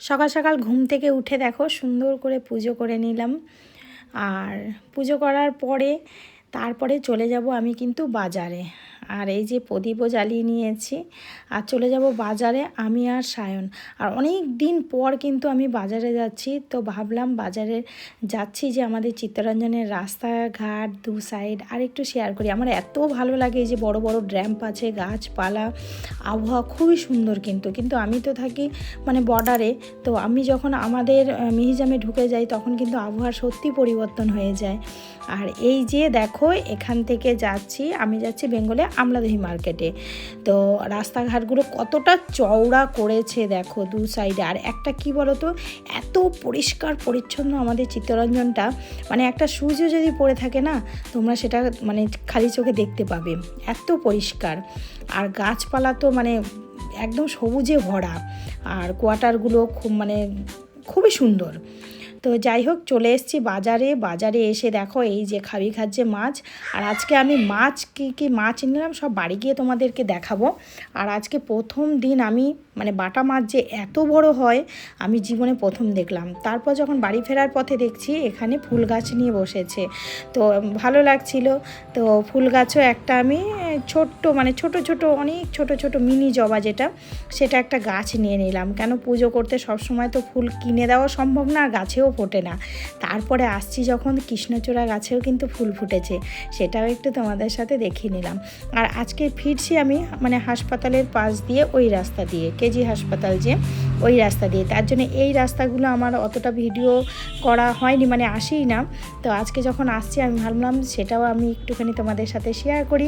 সকাল সকাল ঘুম থেকে উঠে দেখো সুন্দর করে পুজো করে নিলাম। আর পুজো করার পরে তারপরে চলে যাব আমি কিন্তু বাজারে। আর এই যে প্রদীপও জ্বালিয়ে নিয়েছি আর চলে যাব বাজারে আমি আর সায়ন। আর অনেক দিন পর কিন্তু আমি বাজারে যাচ্ছি, তো ভাবলাম বাজারে যাচ্ছি যে আমাদের চিত্তরঞ্জনের রাস্তাঘাট দু সাইড আর একটু শেয়ার করি। আমার এত ভালো লাগে, এই যে বড় বড় ড্র্যাম্প আছে, গাছপালা, আবহাওয়া খুবই সুন্দর। কিন্তু আমি তো থাকি মানে বর্ডারে, তো আমি যখন আমাদের মিহিজামে ঢুকে যাই তখন কিন্তু আবহাওয়া সত্যি পরিবর্তন হয়ে যায়। আর এই যে দেখো এখান থেকে আমি যাচ্ছি বেঙ্গলে আমলাদহি মার্কেটে। তো রাস্তাঘাটগুলো কতটা চওড়া করেছে দেখো দু সাইডে। আর একটা কি বলো তো, এত পরিষ্কার পরিচ্ছন্ন আমাদের চিত্তরঞ্জনটা, মানে একটা সূর্য যদি পড়ে থাকে না, তোমরা সেটা মানে খালি চোখে দেখতে পাবে, এত পরিষ্কার। আর গাছপালা তো মানে একদম সবুজে ভরা, আর কোয়ার্টারগুলো খুবই সুন্দর। তো যাই হোক, চলে এসেছি বাজারে এসে দেখো এই যে খাচ্ছে মাছ। আর আজকে আমি মাছ কি মাছ নিলাম সব বাড়ি গিয়ে তোমাদেরকে দেখাবো। আর আজকে প্রথম দিন আমি মানে বাটা মাছ যে এত বড় হয় আমি জীবনে প্রথম দেখলাম। তারপর যখন বাড়ি ফেরার পথে দেখছি এখানে ফুল গাছ নিয়ে বসেছে, তো ভালো লাগছিল। তো ফুল গাছও একটা আমি ছোট্ট ছোট অনেক ছোট মিনি জবা সেটা একটা গাছ নিয়ে নিলাম। কেন, পুজো করতে সবসময় তো ফুল কিনে দেওয়া সম্ভব না, গাছেও ফোটে না। তারপরে আসছি যখন কৃষ্ণচূড়া গাছেও কিন্তু ফুল ফুটেছে, সেটাও একটু তোমাদের সাথে দেখিয়ে নিলাম। আর আজকে ফিরছি আমি মানে হাসপাতালের পাশ দিয়ে, ওই রাস্তা দিয়ে, কেজি হাসপাতাল যে ওই রাস্তা দিয়ে। তার জন্য এই রাস্তাগুলো আমার অতটা ভিডিও করা হয়নি, মানে আসেই না। তো আজকে যখন আসছি আমি ভাবলাম সেটাও আমি একটুখানি তোমাদের সাথে শেয়ার করি।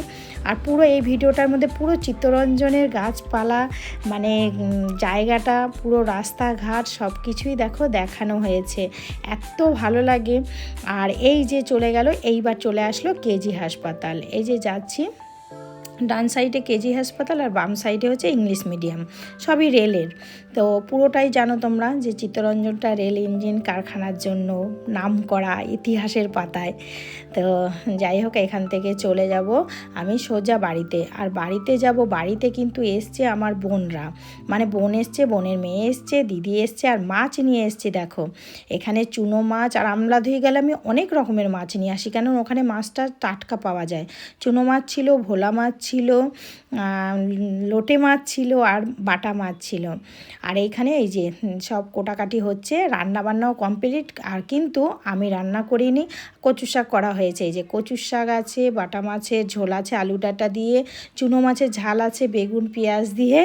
আর পুরো এই ভিডিওটার মধ্যে পুরো চিত্তরঞ্জনের গাছপালা মানে জায়গাটা, পুরো রাস্তাঘাট সব কিছুই দেখো দেখানো হয়েছে, এত ভালো লাগে। আর এই যে এইবার চলে আসলো কেজি হাসপাতাল। এই যে যাচ্ছি, ডান সাইডে কেজি হাসপাতাল আর বাম সাইডে হচ্ছে ইংলিশ মিডিয়াম, সবই রেলের। তো পুরোটাই জানো তোমরা যে চিত্তরঞ্জনটা রেল ইঞ্জিন কারখানার জন্য নাম করা, ইতিহাসের পাতায়। তো যাই হোক, এখান থেকে চলে যাব আমি সোজা বাড়িতে। আর বাড়িতে যাব, বাড়িতে কিন্তু এসছে আমার বোনরা, মানে বোন এসছে, বোনের মেয়ে এসছে, দিদি এসছে, আর মাছ নিয়ে এসছে দেখো এখানে চুনো মাছ। আর আমলাদহি গেলে আমি অনেক রকমের মাছ নিয়ে আসি, কেন ওখানে মাছটা টাটকা পাওয়া যায়। চুনো মাছ ছিল, ভোলা মাছ ছিল, লোটে মাছ ছিল, আর বাটা মাছ ছিল। আর এইখানে এই যে সব কোটাকাটি হচ্ছে, রান্নাবান্নাও কমপ্লিট। আর কিন্তু আমি রান্না করিনি, কচু শাক করা হয়েছে। এই যে কচুর শাক আছে, বাটা মাছের ঝোল আছে আলু ডাঁটা দিয়ে, চুনো মাছের ঝাল আছে বেগুন পেঁয়াজ দিয়ে।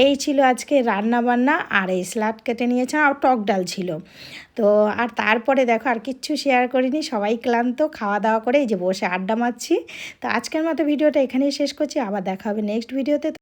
এই ছিল আজকে রান্নাবান্না। আর এই স্যালাড কেটে নিয়েছে, আর টক ডাল ছিল। তো আর তারপরে দেখো আর কিচ্ছু শেয়ার করিনি, সবাই ক্লান্ত, খাওয়া দাওয়া করে এই যে বসে আড্ডা মারছি। তো আজকের মতো ভিডিওটা এখানেই শেষ করছি, আবার দেখা হবে নেক্সট ভিডিওতে।